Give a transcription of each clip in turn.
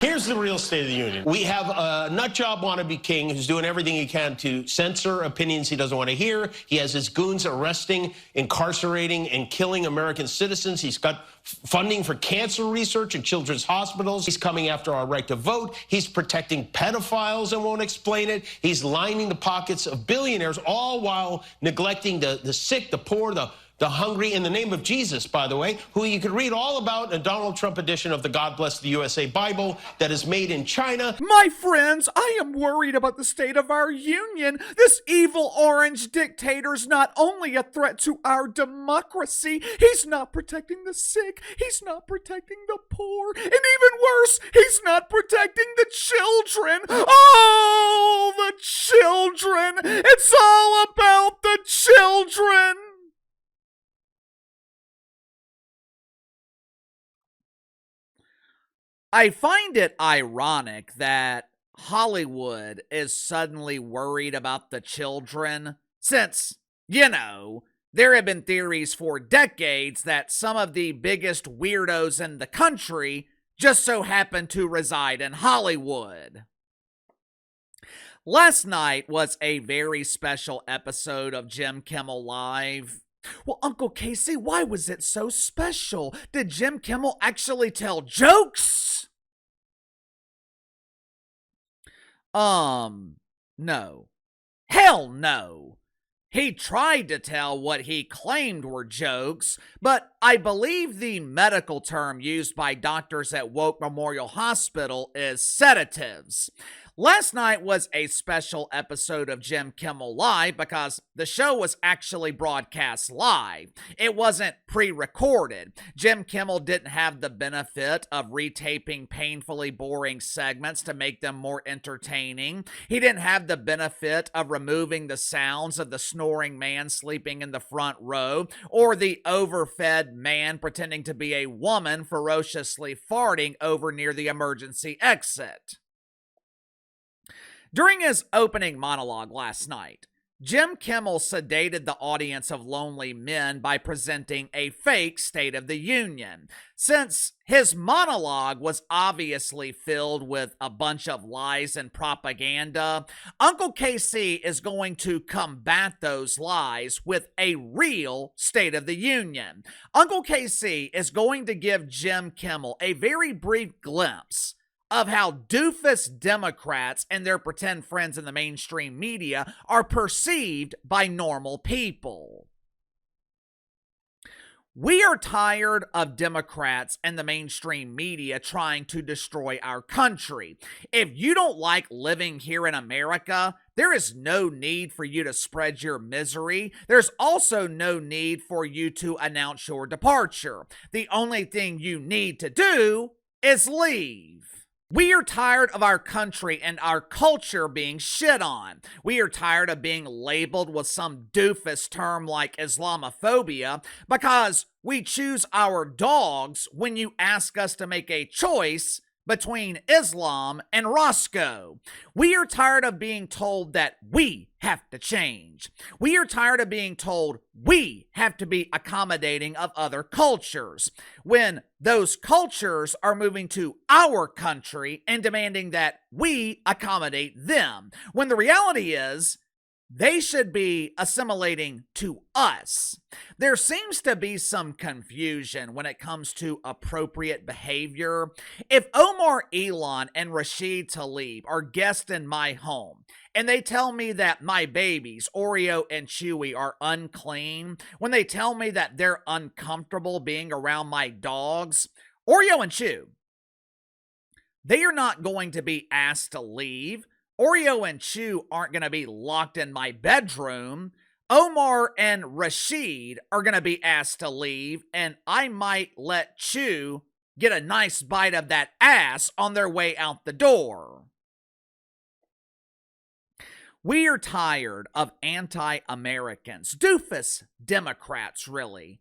Here's the real State of the Union. We have a nutjob wannabe king who's doing everything he can to censor opinions he doesn't want to hear. He has his goons arresting, incarcerating, and killing American citizens. He's got funding for cancer research in children's hospitals. He's coming after our right to vote. He's protecting pedophiles and won't explain it. He's lining the pockets of billionaires, all while neglecting the sick, the poor, the hungry, in the name of Jesus, by the way, who you can read all about in a Donald Trump edition of the God Bless the USA Bible that is made in China. My friends, I am worried about the state of our union. This evil orange dictator's not only a threat to our democracy, he's not protecting the sick, he's not protecting the poor, and even worse, he's not protecting the children. Oh, the children! It's all about the children! I find it ironic that Hollywood is suddenly worried about the children, since, there have been theories for decades that some of the biggest weirdos in the country just so happen to reside in Hollywood. Last night was a very special episode of Jim Kimmel Live. Well, Uncle Casey, why was it so special? Did Jim Kimmel actually tell jokes? No. Hell no. He tried to tell what he claimed were jokes, but I believe the medical term used by doctors at Woke Memorial Hospital is sedatives. Last night was a special episode of Jim Kimmel Live because the show was actually broadcast live. It wasn't pre-recorded. Jim Kimmel didn't have the benefit of retaping painfully boring segments to make them more entertaining. He didn't have the benefit of removing the sounds of the snoring man sleeping in the front row or the overfed man pretending to be a woman ferociously farting over near the emergency exit. During his opening monologue last night, Jim Kimmel sedated the audience of lonely men by presenting a fake State of the Union. Since his monologue was obviously filled with a bunch of lies and propaganda, Uncle KC is going to combat those lies with a real State of the Union. Uncle KC is going to give Jim Kimmel a very brief glimpse of how doofus Democrats and their pretend friends in the mainstream media are perceived by normal people. We are tired of Democrats and the mainstream media trying to destroy our country. If you don't like living here in America, there is no need for you to spread your misery. There's also no need for you to announce your departure. The only thing you need to do is leave. We are tired of our country and our culture being shit on. We are tired of being labeled with some doofus term like Islamophobia because we choose our dogs when you ask us to make a choice between Islam and Roscoe. We are tired of being told that we have to change. We are tired of being told we have to be accommodating of other cultures when those cultures are moving to our country and demanding that we accommodate them. When the reality is, they should be assimilating to us. There seems to be some confusion when it comes to appropriate behavior. If Omar Elon and Rashid Tlaib are guests in my home, and they tell me that my babies, Oreo and Chewy, are unclean, when they tell me that they're uncomfortable being around my dogs, Oreo and Chew, they are not going to be asked to leave. Oreo and Chew aren't going to be locked in my bedroom. Omar and Rashid are going to be asked to leave, and I might let Chew get a nice bite of that ass on their way out the door. We are tired of anti-Americans, doofus Democrats really,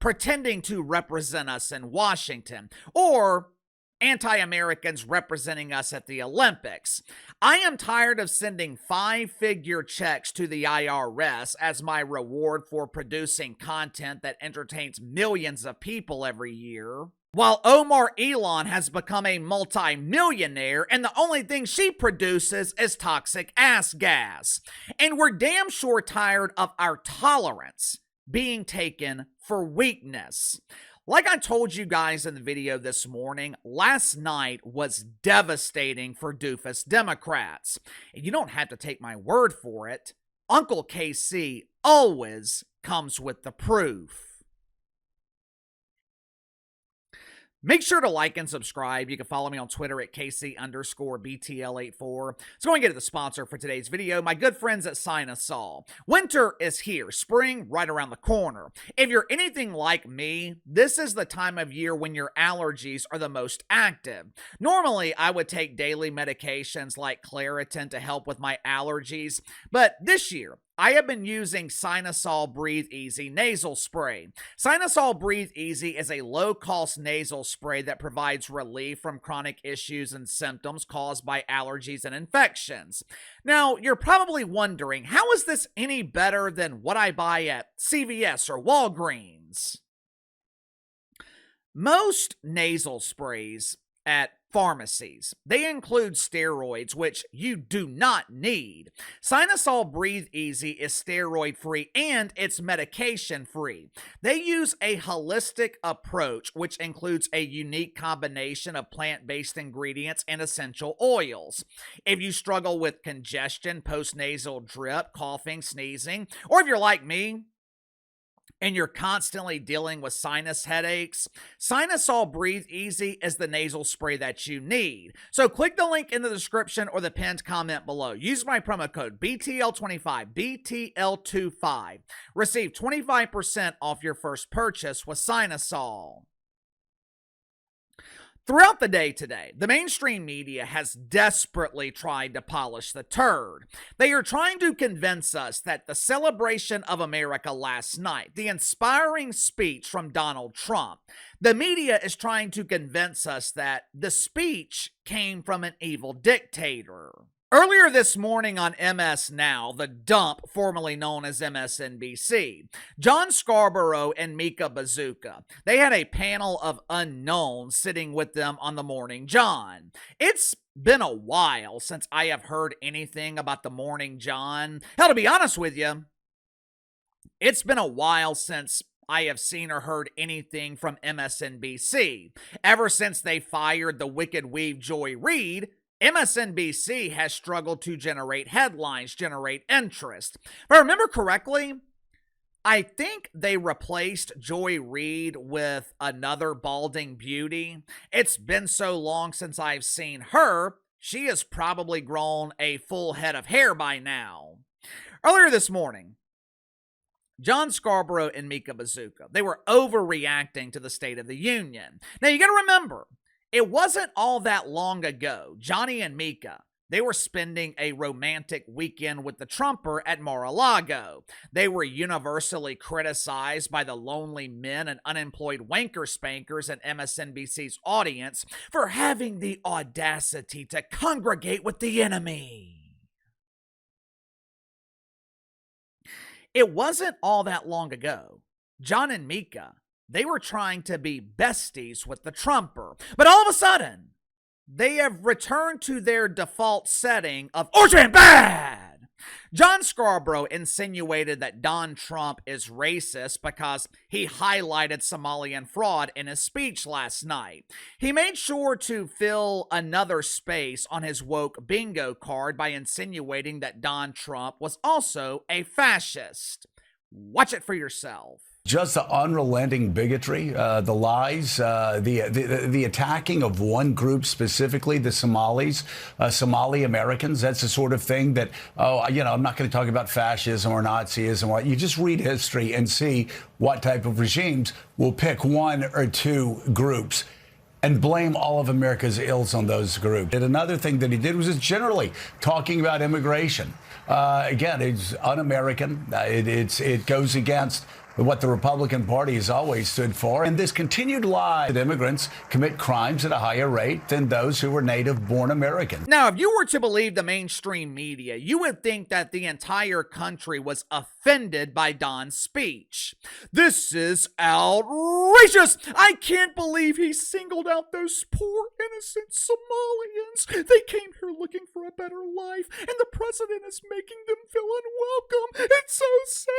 pretending to represent us in Washington, or anti-Americans representing us at the Olympics. I am tired of sending 5-figure checks to the IRS as my reward for producing content that entertains millions of people every year. While Omar Elon has become a multi-millionaire and the only thing she produces is toxic ass gas. And we're damn sure tired of our tolerance being taken for weakness. Like I told you guys in the video this morning, last night was devastating for doofus Democrats. And you don't have to take my word for it. Uncle KC always comes with the proof. Make sure to like and subscribe. You can follow me on Twitter at KC_BTL84. Let's go and get to the sponsor for today's video, my good friends at Sinusol. Winter is here, spring right around the corner. If you're anything like me, this is the time of year when your allergies are the most active. Normally, I would take daily medications like Claritin to help with my allergies, but this year, I have been using Sinusol Breathe Easy nasal spray. Sinusol Breathe Easy is a low-cost nasal spray that provides relief from chronic issues and symptoms caused by allergies and infections. Now, you're probably wondering, how is this any better than what I buy at CVS or Walgreens? Most nasal sprays at pharmacies, they include steroids, which you do not need. Sinusol Breathe Easy is steroid-free and it's medication-free. They use a holistic approach, which includes a unique combination of plant-based ingredients and essential oils. If you struggle with congestion, post-nasal drip, coughing, sneezing, or if you're like me, and you're constantly dealing with sinus headaches, Sinusol Breathe Easy is the nasal spray that you need. So click the link in the description or the pinned comment below. Use my promo code BTL25, BTL25. Receive 25% off your first purchase with Sinusol. Throughout the day today, the mainstream media has desperately tried to polish the turd. They are trying to convince us that the celebration of America last night, the inspiring speech from Donald Trump, the media is trying to convince us that the speech came from an evil dictator. Earlier this morning on MSNOW, the dump formerly known as MSNBC, Joe Scarborough and Mika Bazooka, they had a panel of unknowns sitting with them on the Morning John. It's been a while since I have heard anything about the Morning John. Hell, to be honest with you, it's been a while since I have seen or heard anything from MSNBC. Ever since they fired the wicked weave Joy Reid, MSNBC has struggled to generate headlines, generate interest. If I remember correctly, I think they replaced Joy Reid with another balding beauty. It's been so long since I've seen her, she has probably grown a full head of hair by now. Earlier this morning, Joe Scarborough and Mika Bazooka, they were overreacting to the State of the Union. Now, you got to remember, it wasn't all that long ago. Johnny and Mika, they were spending a romantic weekend with the Trumper at Mar-a-Lago. They were universally criticized by the lonely men and unemployed wanker spankers in MSNBC's audience for having the audacity to congregate with the enemy. It wasn't all that long ago. John and Mika, they were trying to be besties with the Trumper. But all of a sudden, they have returned to their default setting of orgy and bad. Joe Scarborough insinuated that Don Trump is racist because he highlighted Somalian fraud in his speech last night. He made sure to fill another space on his woke bingo card by insinuating that Don Trump was also a fascist. Watch it for yourself. Just the unrelenting bigotry, the lies, the attacking of one group specifically, the Somalis, Somali Americans. That's the sort of thing that, I'm not going to talk about fascism or Nazism. You just read history and see what type of regimes will pick one or two groups and blame all of America's ills on those groups. And another thing that he did was just generally talking about immigration. Again, it's un-American. It goes against what the Republican Party has always stood for, and this continued lie that immigrants commit crimes at a higher rate than those who were native-born Americans. Now, if you were to believe the mainstream media, you would think that the entire country was offended by Don's speech. This is outrageous! I can't believe he singled out those poor, innocent Somalians. They came here looking for a better life, and the president is making them feel unwelcome. It's so sad.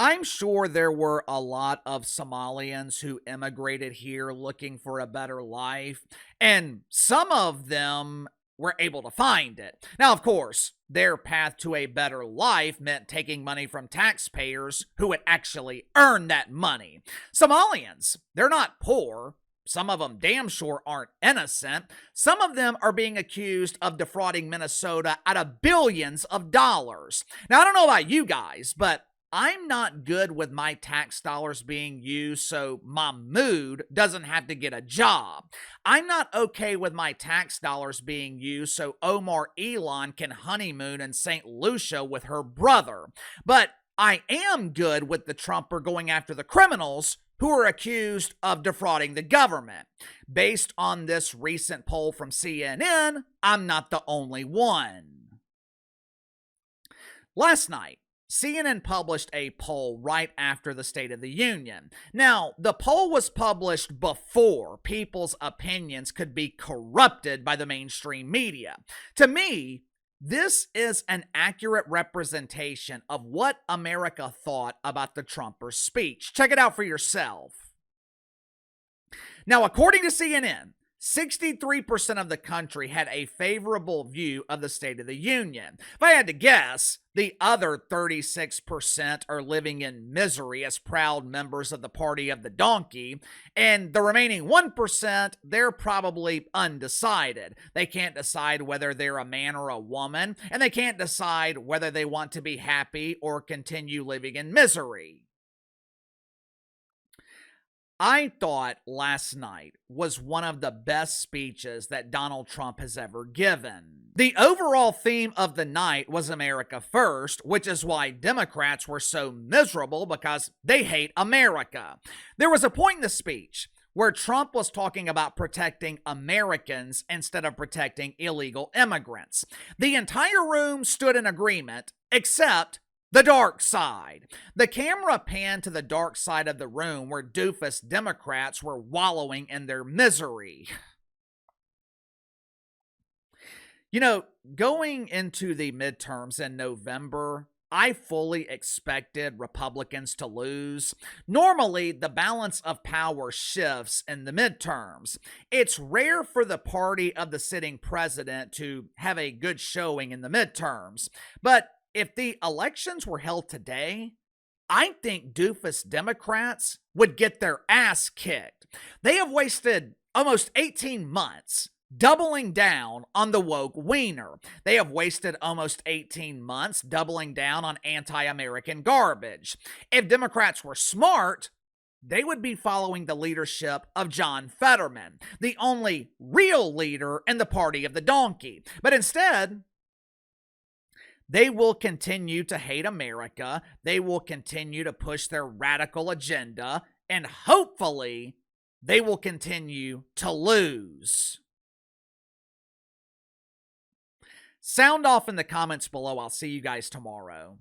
I'm sure there were a lot of Somalians who immigrated here looking for a better life, and some of them were able to find it. Now, of course, their path to a better life meant taking money from taxpayers who would actually earn that money. Somalians, they're not poor. Some of them damn sure aren't innocent. Some of them are being accused of defrauding Minnesota out of billions of dollars. Now, I don't know about you guys, but I'm not good with my tax dollars being used so Mahmoud doesn't have to get a job. I'm not okay with my tax dollars being used so Omar Elon can honeymoon in St. Lucia with her brother. But I am good with the Trumper going after the criminals who are accused of defrauding the government. Based on this recent poll from CNN, I'm not the only one. Last night, CNN published a poll right after the State of the Union. Now, the poll was published before people's opinions could be corrupted by the mainstream media. To me, this is an accurate representation of what America thought about the Trumper speech. Check it out for yourself. Now, according to CNN, 63% of the country had a favorable view of the State of the Union. If I had to guess, the other 36% are living in misery as proud members of the Party of the Donkey, and the remaining 1%, they're probably undecided. They can't decide whether they're a man or a woman, and they can't decide whether they want to be happy or continue living in misery. I thought last night was one of the best speeches that Donald Trump has ever given. The overall theme of the night was America First, which is why Democrats were so miserable because they hate America. There was a point in the speech where Trump was talking about protecting Americans instead of protecting illegal immigrants. The entire room stood in agreement, except the dark side. The camera panned to the dark side of the room where doofus Democrats were wallowing in their misery. You know, going into the midterms in November, I fully expected Republicans to lose. Normally, the balance of power shifts in the midterms. It's rare for the party of the sitting president to have a good showing in the midterms, but if the elections were held today, I think doofus Democrats would get their ass kicked. They have wasted almost 18 months doubling down on the woke wiener. They have wasted almost 18 months doubling down on anti-American garbage. If Democrats were smart, they would be following the leadership of John Fetterman, the only real leader in the Party of the Donkey. But instead, they will continue to hate America, they will continue to push their radical agenda, and hopefully, they will continue to lose. Sound off in the comments below. I'll see you guys tomorrow.